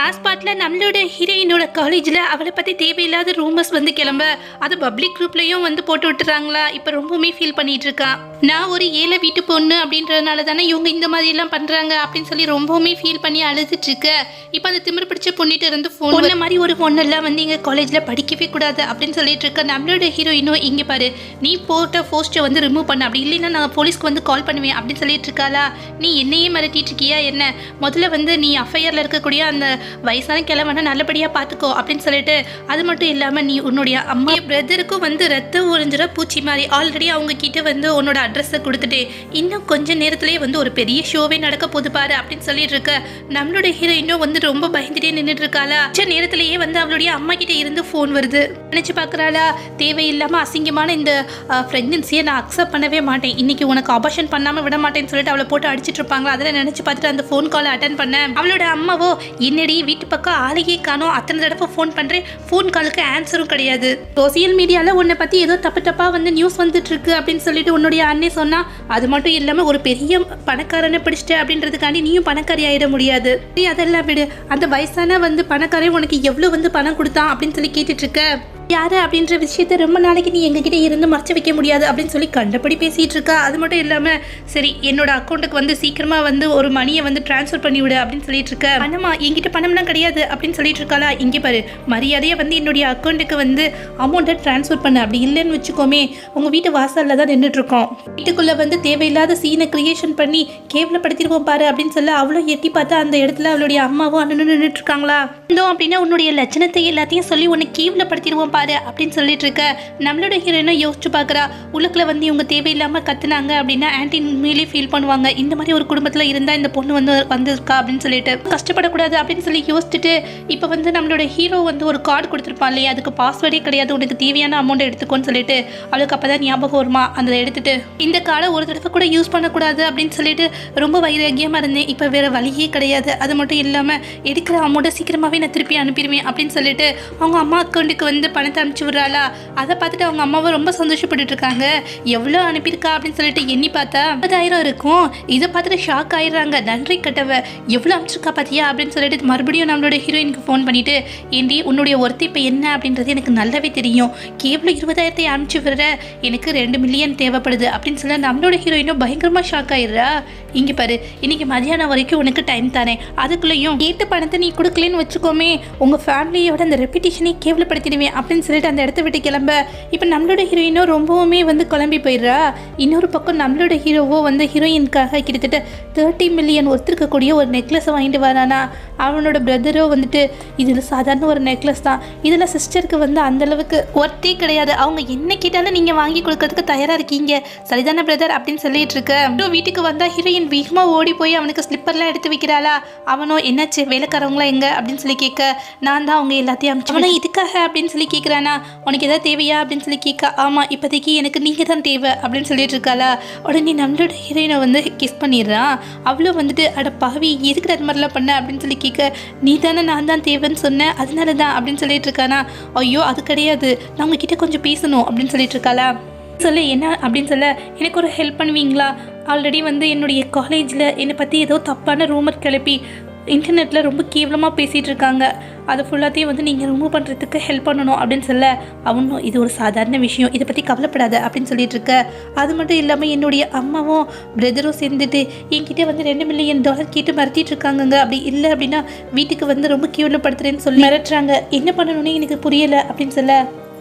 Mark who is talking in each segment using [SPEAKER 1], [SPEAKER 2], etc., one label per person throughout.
[SPEAKER 1] Last பார்ட்ல நம்மளோட ஹீரோயினோட காலேஜில் அவளை பற்றி தேவையில்லாத ரூமர்ஸ் வந்து கிளம்ப அது பப்ளிக் குரூப்லேயும் வந்து போட்டு விட்டுறாங்களா. இப்போ ரொம்பவுமே ஃபீல் பண்ணிட்டு இருக்கான். நான் ஒரு ஏழை வீட்டு பொண்ணு அப்படின்றதுனால தானே இவங்க இந்த மாதிரிலாம் பண்ணுறாங்க அப்படின்னு சொல்லி ரொம்பவுமே ஃபீல் பண்ணி அழுதுட்டு இருக்க. இப்போ அந்த திமிர் பிடிச்ச பொண்ணிட்டு இருந்து பொண்ணு மாதிரி ஒரு பொண்ணெல்லாம் வந்து இங்கே காலேஜில் படிக்கவே கூடாது அப்படின்னு சொல்லிட்டு இருக்க. நம்மளோட ஹீரோயினும் இங்கே பாரு, நீ போட்ட போஸ்ட்டை வந்து ரிமூவ் பண்ண, அப்படி இல்லைன்னா நான் போலீஸ்க்கு வந்து கால் பண்ணுவேன் அப்படின்னு சொல்லிட்டு இருக்காளா. நீ என்னையே மிரட்டிட்டு இருக்கியா என்ன? முதல்ல வந்து நீ அஃபையரில் இருக்கக்கூடிய அந்த வயசான கிழவனை நல்லபடியாக பார்த்துக்கோ அப்படின்னு சொல்லிட்டு, அது மட்டும் இல்லாமல் நீ உன்னுடைய அம்மா பிரதருக்கும் வந்து ரத்தம் உறிஞ்சிற பூச்சி மாதிரி ஆல்ரெடி அவங்க கிட்ட வந்து உன்னோட அட்ரஸை கொடுத்துட்டு இன்னும் கொஞ்ச நேரத்திலேயே வந்து ஒரு பெரிய ஷோவே நடக்க போது பாரு அப்படின்னு சொல்லிட்டு இருக்க. நம்மளோட ஹீரோயினும் வந்து ரொம்ப பயந்துட்டே நின்றுட்டு இருக்காளா. நேரத்திலேயே வந்து அவளுடைய அம்மா கிட்ட இருந்து ஃபோன் வருது. நினைச்சு பார்க்குறாளா, தேவையில்லாமல் அசிங்கமான இந்த ப்ரெக்னன்சியை நான் அக்செப்ட் பண்ணவே மாட்டேன், இன்னைக்கு உனக்கு ஆபரேஷன் பண்ணாமல் விட மாட்டேன்னு சொல்லிட்டு அவளை போட்டு அடிச்சிட்டு இருப்பாங்களா. அதில் நினைச்சு பார்த்துட்டு அந்த ஃபோன் காலை அட்டன் பண்ண அவளோட அம்மாவோ, என்னடி வீட்டு பக்கம் ஆளையே காணோம், அத்தனை தடவை ஃபோன் பண்ணுறேன், ஃபோன் காலுக்கு ஆன்சரும் கிடையாது, சோசியல் மீடியாவில் உன்னை பற்றி ஏதோ தப்பாக வந்து நியூஸ் வந்துட்டு இருக்கு அப்படின்னு சொல்லிட்டு உன்னுடைய அண்ணே சொன்னா. அது மட்டும் இல்லாமல் ஒரு பெரிய பணக்காரனை பிடிச்சிட்டு அப்படின்றதுக்காண்டி நீயும் பணக்காரி ஆகிட முடியாது, அதெல்லாம் விடு, அந்த வயசான வந்து பணக்காரன் உனக்கு எவ்வளோ வந்து பணம் கொடுத்தான் அப்படின்னு சொல்லி கேட்டுட்டு இருக்க. யாரு அப்படின்ற விஷயத்த ரொம்ப நாளைக்கு நீ எங்ககிட்ட இருந்து மறைச்சு வைக்க முடியாது அப்படின்னு சொல்லி கண்டபடி பேசிட்டு இருக்கா. அது மட்டும் இல்லாமல் சரி என்னோட அக்கௌண்ட்டுக்கு வந்து சீக்கிரமா வந்து ஒரு மணியை வந்து டிரான்ஸ்ஃபர் பண்ணி விடு அப்படின்னு சொல்லிட்டு இருக்க. பணமா? என்கிட்ட பணம்லாம் கிடையாது அப்படின்னு சொல்லிட்டு இருக்காளா. இங்கே பாரு, மரியாதையை வந்து என்னுடைய அக்கௌண்ட்டுக்கு வந்து அமௌண்ட்டை டிரான்ஸ்ஃபர் பண்ண, அப்படி இல்லைன்னு வச்சுக்கோமே உங்க வீட்டு வாசல்ல தான் நின்றுட்டு இருக்கோம், வீட்டுக்குள்ள வந்து தேவையில்லாத சீனை கிரியேஷன் பண்ணி கேவலப்படுத்திருக்கோம் பாரு அப்படின்னு சொல்ல. அவ்வளோ எட்டி பார்த்தா அந்த இடத்துல அவளுடைய அம்மாவும் அண்ணனும் நின்றுட்டு இருக்காங்களா. இருந்தோம் அப்படின்னா உன்னுடைய லட்சணத்தை எல்லாத்தையும் சொல்லி உன்னை கேவலப்படுத்திடுவோம் பாரு அப்படின்னு சொல்லிட்டு இருக்க. நம்மளோட ஹீரோயினை யோசிச்சு பார்க்குறா, உள்ளுக்குள்ள வந்து இவங்க தேவையில்லாமல் கத்துனாங்க அப்படின்னா ஆன்டி உண்மையிலே ஃபீல் பண்ணுவாங்க, இந்த மாதிரி ஒரு குடும்பத்தில் இருந்தால் இந்த பொண்ணு வந்து வந்திருக்கா அப்படின்னு சொல்லிட்டு கஷ்டப்படக்கூடாது அப்படின்னு சொல்லி யோசிச்சுட்டு இப்போ வந்து நம்மளோட ஹீரோ வந்து ஒரு கார்டு கொடுத்துருப்பான் இல்லையா, அதுக்கு பாஸ்வேர்டே கிடையாது, உனக்கு தேவையான அமௌண்ட் எடுத்துக்கோன்னு சொல்லிட்டு அவளுக்கு அப்போ தான் ஞாபகம் வருமா. அந்த எடுத்துட்டு இந்த கார்டை ஒரு தடவை கூட யூஸ் பண்ணக்கூடாது அப்படின்னு சொல்லிட்டு ரொம்ப வைராகியமாக இருந்தேன், இப்போ வேற வழியே கிடையாது, அது மட்டும் இல்லாமல் எடுக்கிற அமௌண்ட்டை சீக்கிரமாகவே நான் திருப்பி அனுப்பிடுவேன் அப்படின்னு சொல்லிட்டு அவங்க அம்மா அக்கௌண்ட்டுக்கு வந்து பணத்தை அனுப்பிச்சு விடுறாளா. அதை பார்த்துட்டு அவங்க அம்மாவை ரொம்ப சந்தோஷப்பட்டு இருக்காங்க. எவ்வளோ அனுப்பியிருக்கா அப்படின்னு சொல்லிட்டு எண்ணி பார்த்தா 50,000 இருக்கும். இதை பார்த்துட்டு ஷாக் ஆயிடுறாங்க. நன்றி கட்டவ, எவ்வளோ அனுப்பிச்சிருக்கா பார்த்தியா அப்படின்னு சொல்லிட்டு மறுபடியும் நம்மளோட ஹீரோயினுக்கு ஃபோன் பண்ணிட்டு, ஏண்டி உன்னுடைய ஒர்த்து இப்போ என்ன அப்படின்றது எனக்கு நல்லாவே தெரியும், கேவலம் 20,000 அனுப்பிச்சு விடுற, எனக்கு 2 மில்லியன் தேவைப்படுது அப்படின்னு சொல்ல நம்மளோட ஹீரோயினும் பயங்கரமாக ஷாக் ஆயிடுறா. இங்கே பாரு, இன்னைக்கு மதியானம் வரைக்கும் உனக்கு டைம் தானே, அதுக்குள்ளேயும் கேட்டு பணத்தை நீ கொடுக்கலன்னு வச்சுக்கோமே உங்கள் ஃபேமிலியோட அந்த ரெப்யூட்டேஷனை கேவலப்படுத்திடுவேன் அப்படின்னு சொல்லிட்டு அந்த இடத்த விட்டு கிளம்ப. இப்போ நம்மளோட ஹீரோயினும் ரொம்பவுமே வந்து கிளம்பி போயிடுறா. இன்னொரு பக்கம் நம்மளோட ஹீரோவோ வந்து ஹீரோயினுக்காக கிட்டத்தட்ட 30 மில்லியன் ஒருத்திருக்கக்கூடிய ஒரு நெக்லஸை வாங்கிட்டு வரானா. அவனோட பிரதரோ வந்துட்டு இதில் சாதாரண ஒரு நெக்லஸ் தான், இதில் சிஸ்டருக்கு வந்து அந்தளவுக்கு ஒர்த்தே கிடையாது, அவங்க என்ன கேட்டாலும் நீங்கள் வாங்கி கொடுக்கறதுக்கு தயாராக இருக்கீங்க சரிதான பிரதர் அப்படின்னு சொல்லிட்டு இருக்க. வீட்டுக்கு வந்தால் ஹீரோயின் வேகமாக ஓடி போய் அவனுக்கு ஸ்லிப்பர்லாம் எடுத்து வைக்கிறாளா. அவனோ என்னாச்சு வேலைக்காரவங்களா எங்க அப்படின்னு சொல்லி கேட்க, நான் தான் அவங்க எல்லாத்தையும் அனுப்பிச்சு. அவனை இதுக்காக அப்படின்னு சொல்லி கேட்குறானா, உனக்கு எதாவது தேவையா அப்படின்னு சொல்லி கேட்க. ஆமாம் இப்போதைக்கு எனக்கு நீங்கள் தான் தேவை அப்படின்னு சொல்லிட்டு இருக்காளா. உடனே நம்மளோட ஹீரோயினை வந்து கிஸ் பண்ணிடுறான். அவ்வளோ வந்துட்டு அட பாவி எதுக்கு அது மாதிரிலாம் பண்ண அப்படின்னு சொல்லி கேட்க, நீ தானே நான் தான் தேவைன்னு சொன்னேன் அதனால தான் அப்படின்னு சொல்லிட்டு இருக்கானா. ஐயோ அது கிடையாது, நான் உங்ககிட்ட கொஞ்சம் பேசணும் அப்படின்னு சொல்லிட்டு இருக்காளா. சொல்ல என்ன அப்படின்னு சொல்ல, எனக்கு ஒரு ஹெல்ப் பண்ணுவீங்களா, ஆல்ரெடி வந்து என்னுடைய காலேஜில் என்னை பற்றி ஏதோ தப்பான ரூமர் கிளப்பி இன்டர்நெட்டில் ரொம்ப கேவலமாக பேசிகிட்டு இருக்காங்க, அதை ஃபுல்லாத்தையும் வந்து நீங்கள் ரிமூவ் பண்ணுறதுக்கு ஹெல்ப் பண்ணணும் அப்படின்னு சொல்ல. அவனும் இது ஒரு சாதாரண விஷயம், இதை பற்றி கவலைப்படாத அப்படின்னு சொல்லிட்டு இருக்க. அது மட்டும் இல்லாமல் என்னுடைய அம்மாவும் பிரதரும் சேர்ந்துட்டு என்கிட்ட வந்து $2 மில்லியன் கேட்டு மிரட்டிட்டு இருக்காங்கங்க, அப்படி இல்லை அப்படின்னா வீட்டுக்கு வந்து ரொம்ப கேவலப்படுத்துறேன்னு சொல்லி மிரட்டுறாங்க, என்ன பண்ணணும்னு எனக்கு புரியலை அப்படின்னு சொல்ல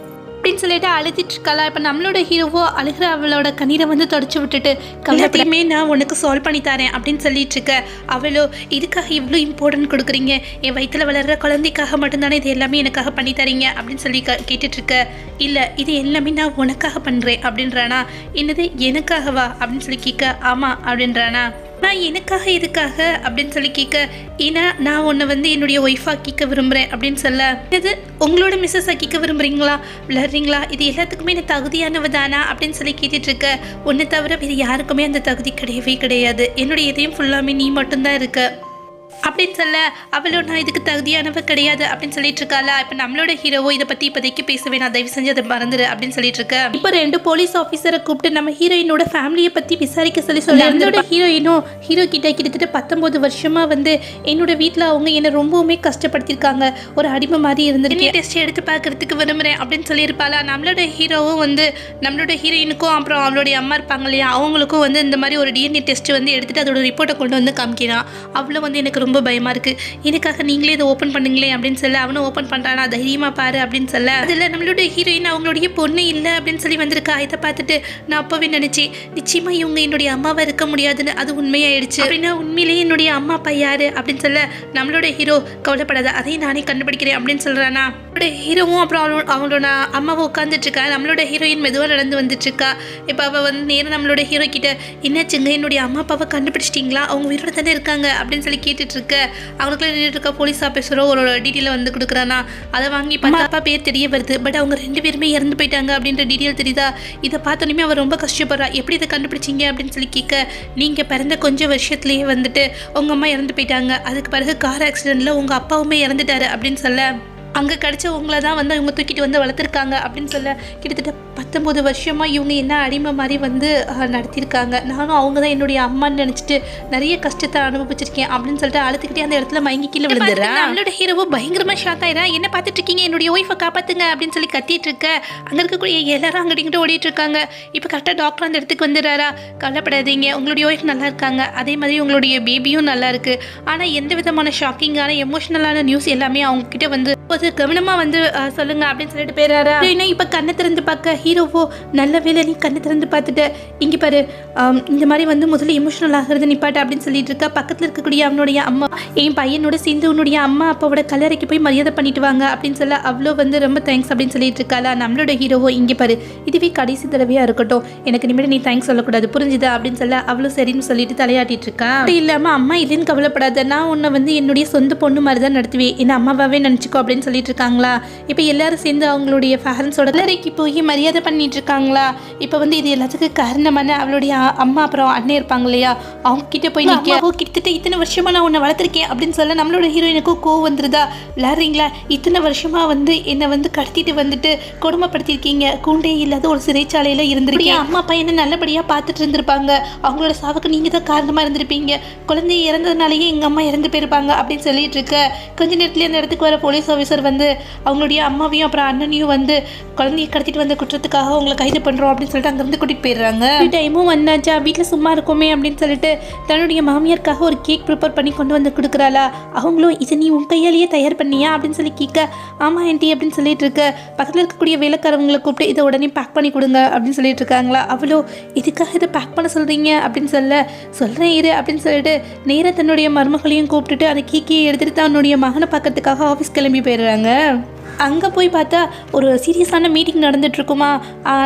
[SPEAKER 1] அப்படின்னு சொல்லிட்டு அழுதிட்டு இருக்காளா. இப்போ நம்மளோட ஹீரோவோ அழுகிற அவளோட கண்ணீரை வந்து தொடச்சு விட்டுட்டு, கவலைப்படாமே நான் உனக்கு சால்வ் பண்ணி தரேன் அப்படின்னு சொல்லிட்டு இருக்க. அவளோ இதுக்காக இவ்வளோ இம்பார்ட்டன்ட் கொடுக்குறீங்க, என் வயிற்றில் வளர்கிற குழந்தைக்காக மட்டும்தானே இது எல்லாமே எனக்காக பண்ணி தரீங்க அப்படின்னு சொல்லி கேட்டுட்டு இருக்க. இல்லை இது எல்லாமே நான் உனக்காக பண்ணுறேன் அப்படின்றானா. என்னது எனக்காகவா அப்படின்னு சொல்லி கேட்க. ஆமாம் அப்படின்றானா. நான் எனக்காக எதுக்காக அப்படின்னு சொல்லி கேட்க, ஏன்னா நான் உன்னை வந்து என்னுடைய ஒய்ஃப் ஆக்கிக்க விரும்புகிறேன் அப்படின்னு சொல்ல. இது உங்களோட மிஸ்ஸஸ் ஆக்கிக்க விரும்புகிறீங்களா விளறீங்களா, இது எல்லாத்துக்குமே எனக்கு தகுதியானவ தானா அப்படின்னு சொல்லி கேட்டுட்டு இருக்க. உன்னை தவிர வேறு யாருக்குமே அந்த தகுதி கிடையவே கிடையாது, என்னுடைய இதையும் ஃபுல்லாமே நீ மட்டும்தான் இருக்க, அப்படின்னு சொல்ல அவளோ நான் இதுக்கு தகுதியானவ கிடையாது அப்படின்னு சொல்லிட்டு இருக்காளா. இப்போ நம்மளோட ஹீரோவோ இதை பற்றி இப்போதைக்கு பேச வேணாம், தயவு செஞ்சு அதை மறந்துடு அப்படின்னு சொல்லிட்டு இருக்க. இப்போ 2 போலீஸ் ஆஃபீஸரை கூப்பிட்டு நம்ம ஹீரோயினோட ஃபேமிலியை பற்றி விசாரிக்க சொல்லி நம்மளோட ஹீரோயினும் ஹீரோ கிட்ட கிட்டத்தட்ட 19 வருஷமா வந்து என்னோட வீட்டில் அவங்க என்னை ரொம்பவுமே கஷ்டப்படுத்தியிருக்காங்க, ஒரு அடிமை மாதிரி இருந்துட்டு டெஸ்ட் எடுத்து பார்க்கறதுக்கு விரும்புகிறேன் அப்படின்னு சொல்லியிருப்பாளா. நம்மளோட ஹீரோவும் வந்து நம்மளோட ஹீரோயினுக்கும் அப்புறம் அவளுடைய அம்மா இருப்பாங்க இல்லையா, அவங்களுக்கும் வந்து இந்த மாதிரி ஒரு டிஎன்ஏ டெஸ்ட் வந்து எடுத்துட்டு அதோட ரிப்போர்ட்டை கொண்டு வந்து காமிக்கிறான். அவ்வளோ வந்து எனக்கு ரொம்ப பயமாக இருக்குது, எனக்காக நீங்களே இதை ஓப்பன் பண்ணுங்களேன் அப்படின்னு சொல்ல அவனும் ஓப்பன் பண்ணுறானா. தைரியமாக பாரு அப்படின்னு சொல்ல அதில் நம்மளோட ஹீரோயின் அவங்களுடைய பொண்ணு இல்லை அப்படின்னு சொல்லி வந்திருக்கா. இதை பார்த்துட்டு நான் அப்போவே நினச்சேன் நிச்சயமாக இவங்க என்னுடைய அம்மாவை இருக்க முடியாதுன்னு. அது உண்மையாயிடுச்சு. அப்படின்னா உண்மையிலேயே என்னுடைய அம்மா அப்பா யாரு அப்படின்னு சொல்ல நம்மளோட ஹீரோ கவலைப்படாத, அதையும் நானே கண்டுபிடிக்கிறேன் அப்படின்னு சொல்கிறானா. அவளோட ஹீரோவும் அப்புறம் அவங்களோட அம்மாவை உட்காந்துட்டு இருக்கா. நம்மளோட ஹீரோயின் மெதுவாக நடந்து வந்துட்டு இருக்கா. இப்போ அவள் வந்து நேரம் நம்மளோட ஹீரோ கிட்ட என்னாச்சுங்க என்னுடைய அம்மா அப்பாவை கண்டுபிடிச்சிட்டிங்களா, அவங்க உயிரோட தானே இருக்காங்க அப்படின்னு சொல்லி கேட்டுட்டு இருக்க. அவங்களுக்குள்ள நின்றுட்டு இருக்க போலீஸ் ஆஃபீஸரோ ஒரு டீட்டெயிலை வந்து கொடுக்குறானா. அதை வாங்கி அப்பா பேர் தெரிய வருது, பட் அவங்க 2 பேருமே இறந்து போயிட்டாங்க அப்படின்ற டீட்டெயில் தெரியுதா. இதை பார்த்தோன்னே அவள் ரொம்ப கஷ்டப்படுறா. எப்படி இதை கண்டுபிடிச்சிங்க அப்படின்னு சொல்லி கேட்க, நீங்கள் பிறந்த கொஞ்சம் வருஷத்துலேயே வந்துட்டு உங்கள் அம்மா இறந்து போயிட்டாங்க, அதுக்கு பிறகு கார் ஆக்சிடெண்ட்டில் உங்கள் அப்பாவுமே இறந்துட்டாரு அப்படின்னு சொல்ல அங்கே கிடச்ச உங்களை தான் வந்து அவங்க தூக்கிட்டு வந்து வளர்த்துருக்காங்க அப்படின்னு சொல்ல கிட்டத்தட்ட 19 வருஷமாக இவங்க என்ன அடிமை மாதிரி வந்து நடத்தியிருக்காங்க. நானும் அவங்க தான் என்னுடைய அம்மான்னு நினச்சிட்டு நிறைய கஷ்டத்தை அனுபவிச்சிருக்கேன் அப்படின்னு சொல்லிட்டு அழுத்துக்கிட்டே அந்த இடத்துல மயங்கி கீழே விழுந்துடுறேன். நம்மளோட ஹீரோவோ பயங்கரமாக ஷாக் ஆயிடுறேன். என்ன பார்த்துட்டு இருக்கீங்க, என்னுடைய ஒய்ஃபை காப்பாற்றுங்க அப்படின்னு சொல்லி கத்திட்டு இருக்க. அங்கே இருக்கக்கூடிய எல்லாரும் அங்கிட்ட ஓடிட்டு இருக்காங்க. இப்போ கரெக்டாக டாக்டர் அந்த இடத்துக்கு வந்துடுறாரா. கவலைப்படாதீங்க, உங்களுடைய ஒய்ஃப் நல்லா இருக்காங்க, அதே மாதிரி உங்களுடைய பேபியும் நல்லா இருக்குது. ஆனால் எந்த விதமான ஷாக்கிங்கான எமோஷனலான நியூஸ் எல்லாமே அவங்க கிட்ட வந்து கவனமாக வந்து சொல்லுங்க அப்படின்னு சொல்லிட்டு போயிடுறாரா. இப்போ கண்ணை திறந்து பார்க்க ஹீரோவோ நல்ல வேலை நீ கண்ணை திறந்து பார்த்துட்டு இங்கே பாரு, இந்த மாதிரி வந்து முதல்ல எமோஷனல் ஆகிறது நிப்பாட்டு அப்படின்னு சொல்லிட்டு இருக்கா. பக்கத்தில் இருக்கக்கூடிய அவனுடைய அம்மா என் பையனோட சேர்ந்து உன்னுடைய அம்மா அப்பாவோட கல்லறைக்கு போய் மரியாதை பண்ணிட்டு வாங்க அப்படின்னு சொல்ல அவ்வளோ வந்து ரொம்ப தேங்க்ஸ் அப்படின்னு சொல்லிட்டு இருக்காளா. நம்மளோட ஹீரோவோ இங்கே பாரு, இதுவே கடைசி தடவையாக இருக்கட்டும், எனக்கு இனிமேல் நீ தேங்க்ஸ் சொல்லக்கூடாது புரிஞ்சுதா அப்படின்னு சொல்ல அவ்வளோ சரின்னு சொல்லிட்டு தலையாட்டிட்டு இருக்கா. அது இல்லாமல் அம்மா இல்லைன்னு கவலைப்படாத, நான் உன்னை வந்து என்னுடைய சொந்த பொண்ணு மாதிரி தான் நடத்துவேன், என்ன அம்மாவாவே நினச்சிக்கோ அப்படின்னு சொல்லிட்டு இருக்காங்களா. இப்போ எல்லாரும் சேர்ந்து அவங்களுடைய பேரண்ட்ஸோட கல்லறைக்கு போய் மரியாதை பண்ணிட்டு இருக்காங்களா. இப்போ வந்து இது எல்லாத்துக்கும் காரணமான அவளுடைய அம்மா அப்புறம் அண்ணன் இருப்பாங்க இல்லையா, அவங்க கிட்ட போய் நிற்க கிட்டத்தட்ட இத்தனை வருஷமா நான் உன்னை வளர்த்துருக்கேன் அப்படின்னு சொல்ல நம்மளோட ஹீரோயினுக்கும் கோவம் வந்துருதா. விளாடுறீங்களா, இத்தனை வருஷமா வந்து என்னை வந்து கடத்திட்டு வந்துட்டு கொடுமைப்படுத்திருக்கீங்க, கூண்டே இல்லாத ஒரு சிறைச்சாலையில் இருந்திருக்கீங்க, அம்மா அப்பா என்ன நல்லபடியாக பார்த்துட்டு இருந்திருப்பாங்க, அவங்களோட சாவுக்கு நீங்கள் தான் காரணமாக இருந்திருப்பீங்க, குழந்தை இறந்ததுனாலேயே எங்கள் அம்மா இறந்து போயிருப்பாங்க அப்படின்னு சொல்லிட்டு இருக்க. கொஞ்ச நேரத்துலேயே அந்த இடத்துக்கு வர போலீஸ் ஆஃபீஸர் வந்து அவங்களுடைய அம்மாவையும் அப்புறம் அண்ணனையும் வந்து குழந்தைய கடத்திட்டு வந்த குற்றத்துக்காக அவங்களை கைது பண்ணுறோம் அப்படின்னு சொல்லிட்டு அங்கேருந்து கூட்டிகிட்டு போயிடுறாங்க. டைமும் வந்தாச்சா, வீட்டில் சும்மா இருக்குமே அப்படின்னு சொல்லிட்டு தன்னுடைய மாமியாருக்காக ஒரு கேக் ப்ரிப்பேர் பண்ணி கொண்டு வந்து கொடுக்குறாளா. அவங்களும் இதை நீ உன் கையாலேயே தயார் பண்ணியா அப்படின்னு சொல்லி கேட்க, ஆமாம் ஆண்டி அப்படின்னு சொல்லிட்டு இருக்க. பக்கத்தில் இருக்கக்கூடிய வேலைக்காரவங்களை கூப்பிட்டு இதை உடனே பேக் பண்ணி கொடுங்க அப்படின்னு சொல்லிட்டு இருக்காங்களா. அவ்வளோ இதுக்காக இதை பேக் பண்ண சொல்கிறீங்க அப்படின்னு சொல்கிறேன் இரு அப்படின்னு சொல்லிட்டு நேராக தன்னுடைய மருமகளையும் கூப்பிட்டுட்டு அந்த கேக்கையை எடுத்துகிட்டு தன்னுடைய மகனை பார்க்கறதுக்காக ஆஃபீஸ் கிளம்பி போயிடுறாங்க. அங்கே போய் பார்த்தா ஒரு சீரியஸான மீட்டிங் நடந்துட்டு இருக்குமா.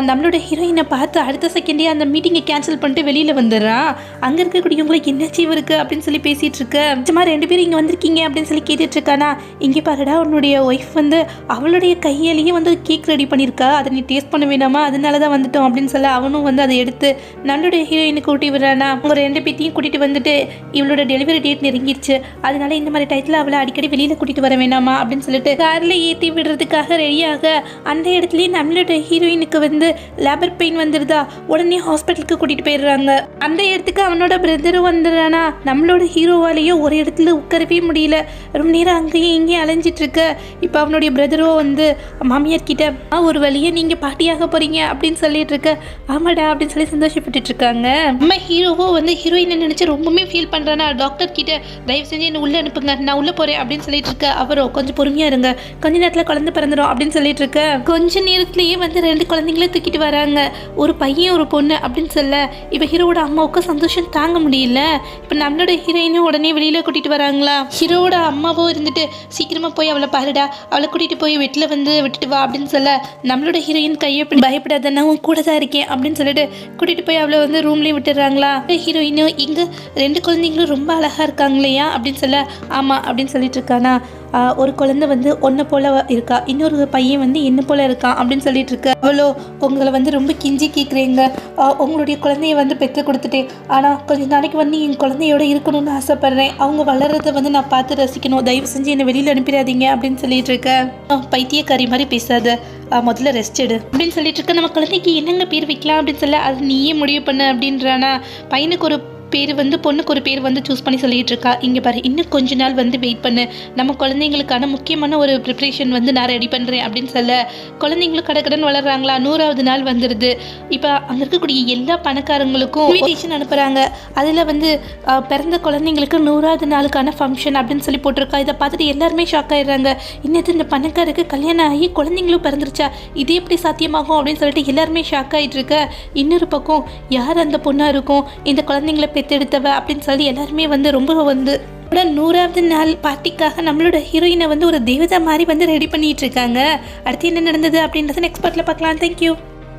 [SPEAKER 1] நம்மளோட ஹீரோயினை பார்த்து அடுத்த செகண்டே அந்த மீட்டிங்கை கேன்சல் பண்ணிட்டு வெளியில் வந்துடுறான். அங்கே இருக்கக்கூடியவங்களுக்கு என்னாச்சு இவருக்கு அப்படின்னு சொல்லி பேசிகிட்டு இருக்க. சும்மா 2 பேரும் இங்கே வந்திருக்கீங்க அப்படின்னு சொல்லி கேட்டுட்டு இருக்கானா. இங்கே பாருடா, உன்னுடைய ஒய்ஃப் வந்து அவளுடைய கையாலேயே வந்து கேக் ரெடி பண்ணியிருக்கா, அதை நீ டேஸ்ட் பண்ண வேணாமா, அதனால தான் வந்துட்டோம் அப்படின்னு சொல்ல அவனும் வந்து அதை எடுத்து நம்மளுடைய ஹீரோயினுக்கு கூட்டி விடுறானா. அவங்க 2 பேத்தையும் கூட்டிகிட்டு வந்துட்டு இவளோட டெலிவரி டேட் நெருங்கிடுச்சு, அதனால இந்த மாதிரி டயத்தில் அவளை அடிக்கடி வெளியில் கூட்டிகிட்டு வர வேணாமா அப்படின்னு சொல்லிட்டு காரில் ஏற்றி விடுறதுக்காக ரெடியாக அந்த இடத்துலயே நம்மளோட ஹீரோயினுக்கு வந்து லேபர் பெயின் வந்துடுதா. உடனே ஹாஸ்பிட்டலுக்கு கூட்டிகிட்டு போயிடுறாங்க. அந்த இடத்துக்கு அவனோட பிரதரும் வந்துடுறானா. நம்மளோட ஹீரோவாலேயோ ஒரு இடத்துல உட்காரவே முடியல, ரொம்ப நேரம் அங்கேயும் இங்கேயும் அலைஞ்சிட்டு இருக்க. இப்போ அவனுடைய பிரதரோ வந்து மாமியார் கிட்ட ஒரு வழியை நீங்கள் பாட்டியாக போகிறீங்க அப்படின்னு சொல்லிட்டு இருக்க. ஆமாடா அப்படின்னு சொல்லி சந்தோஷப்பட்டுட்டு இருக்காங்க. நம்ம ஹீரோவோ வந்து ஹீரோயினை நினச்சி ரொம்பவுமே ஃபீல் பண்ணுறானா. டாக்டர் கிட்ட தயவு செஞ்சு என்னை உள்ளே அனுப்புங்க, நான் உள்ளே போகிறேன் அப்படின்னு சொல்லிட்டு இருக்க. அவரோ கொஞ்சம் பொறுமையாக இருங்க, கொஞ்ச நேரத்தில் குழந்தை பிறந்துடும் அப்படின்னு சொல்லிட்டு இருக்க. கொஞ்ச நேரத்திலேயே வந்து 2 குழந்தைங்களே தூக்கிட்டு வராங்க, ஒரு பையன் ஒரு பொண்ணு அப்படின்னு சொல்ல இப்போ ஹீரோவோட அம்மாவுக்கு சந்தோஷம் தாங்க முடியல. இப்போ நம்மளோட ஹீரோயினும் உடனே வெளியில் கூட்டிகிட்டு வராங்களா. ஹீரோவோட அம்மாவோ இருந்துட்டு சீக்கிரமாக போய் அவளை பாருடா, அவளை கூட்டிகிட்டு போய் வீட்டில் வந்து விட்டுட்டு வா அப்படின்னு சொல்ல நம்மளோட ஹீரோயின் கையை பயப்படாத, நான் கூட தான் இருக்கேன் அப்படின்னு சொல்லிட்டு கூட்டிகிட்டு போய் அவளை வந்து ரூம்லேயும் விட்டுடுறாங்களா. ஹீரோயினும் இங்கே 2 குழந்தைங்களும் ரொம்ப அழகாக இருக்காங்க இல்லையா அப்படின்னு சொல்ல ஆமாம் அப்படின்னு சொல்லிட்டு இருக்கானா. ஒரு குழந்தை வந்து ஒன்றை போல இருக்கா, இன்னொரு பையன் வந்து என்ன போல இருக்கான் அப்படின்னு சொல்லிட்டு இருக்க. அவளோ உங்களை வந்து ரொம்ப கிஞ்சி கேட்குறீங்க, உங்களுடைய குழந்தைய வந்து பெற்று கொடுத்துட்டேன், ஆனால் கொஞ்ச நாளைக்கு வந்து என் குழந்தையோட இருக்கணும்னு ஆசைப்பட்றேன், அவங்க வளர்கிறத வந்து நான் பார்த்து ரசிக்கணும், தயவு செஞ்சு என்னை வெளியில் அனுப்பிடாதீங்க அப்படின்னு சொல்லிட்டு இருக்கேன். பைத்தியக்காரி மாதிரி பேசாத, முதல்ல ரெஸ்ட் எடு அப்படின்னு சொல்லிட்டு இருக்க. நம்ம குழந்தைக்கு என்னங்க பேர் வைக்கலாம் அப்படின்னு சொல்ல, அது நீயே முடிவு பண்ணு அப்படின்றானா. பையனுக்கு ஒரு பேர் வந்து பொண்ணுக்கு ஒரு பேர் வந்து சூஸ் பண்ணி சொல்லிட்டு இருக்கா. இங்கே பாரு, இன்னும் கொஞ்ச நாள் வந்து வெயிட் பண்ணு, நம்ம குழந்தைங்களுக்கான முக்கியமான ஒரு ப்ரிப்ரேஷன் வந்து நான் ரெடி பண்ணுறேன் அப்படின்னு சொல்ல, குழந்தைங்களும் கடக்கடன் வளர்றாங்களா. 100வது நாள் வந்துடுது. இப்போ அங்கே இருக்கக்கூடிய எல்லா பணக்காரங்களுக்கும் இன்விடேஷன் அனுப்புகிறாங்க. அதில் வந்து பிறந்த குழந்தைங்களுக்கு 100வது நாளுக்கான ஃபங்க்ஷன் அப்படின்னு சொல்லி போட்டிருக்கா. இதை பார்த்துட்டு எல்லாருமே ஷாக் ஆயிடுறாங்க. இன்னது இந்த பணக்காருக்கு கல்யாணம் ஆகி குழந்தைங்களும் பிறந்துருச்சா, இது எப்படி சாத்தியமாகும் அப்படின்னு சொல்லிட்டு எல்லாருமே ஷாக் ஆகிட்டு இருக்க. இன்னொரு பக்கம் யார் அந்த பொண்ணாக இருக்கும், இந்த குழந்தைங்களை பெற்றெடுத்தவ அப்படின்னு சொல்லி எல்லாருமே வந்து ரொம்ப வந்து 100வது நாள் பார்ட்டிக்காக நம்மளோட ஹீரோயினை வந்து ஒரு தேவதா மாதிரி வந்து ரெடி பண்ணிட்டு இருக்காங்க. அடுத்து என்ன நடந்தது அப்படின்றத நெக்ஸ்ட் பார்ட்டில் பார்க்கலாம். தேங்க்யூ.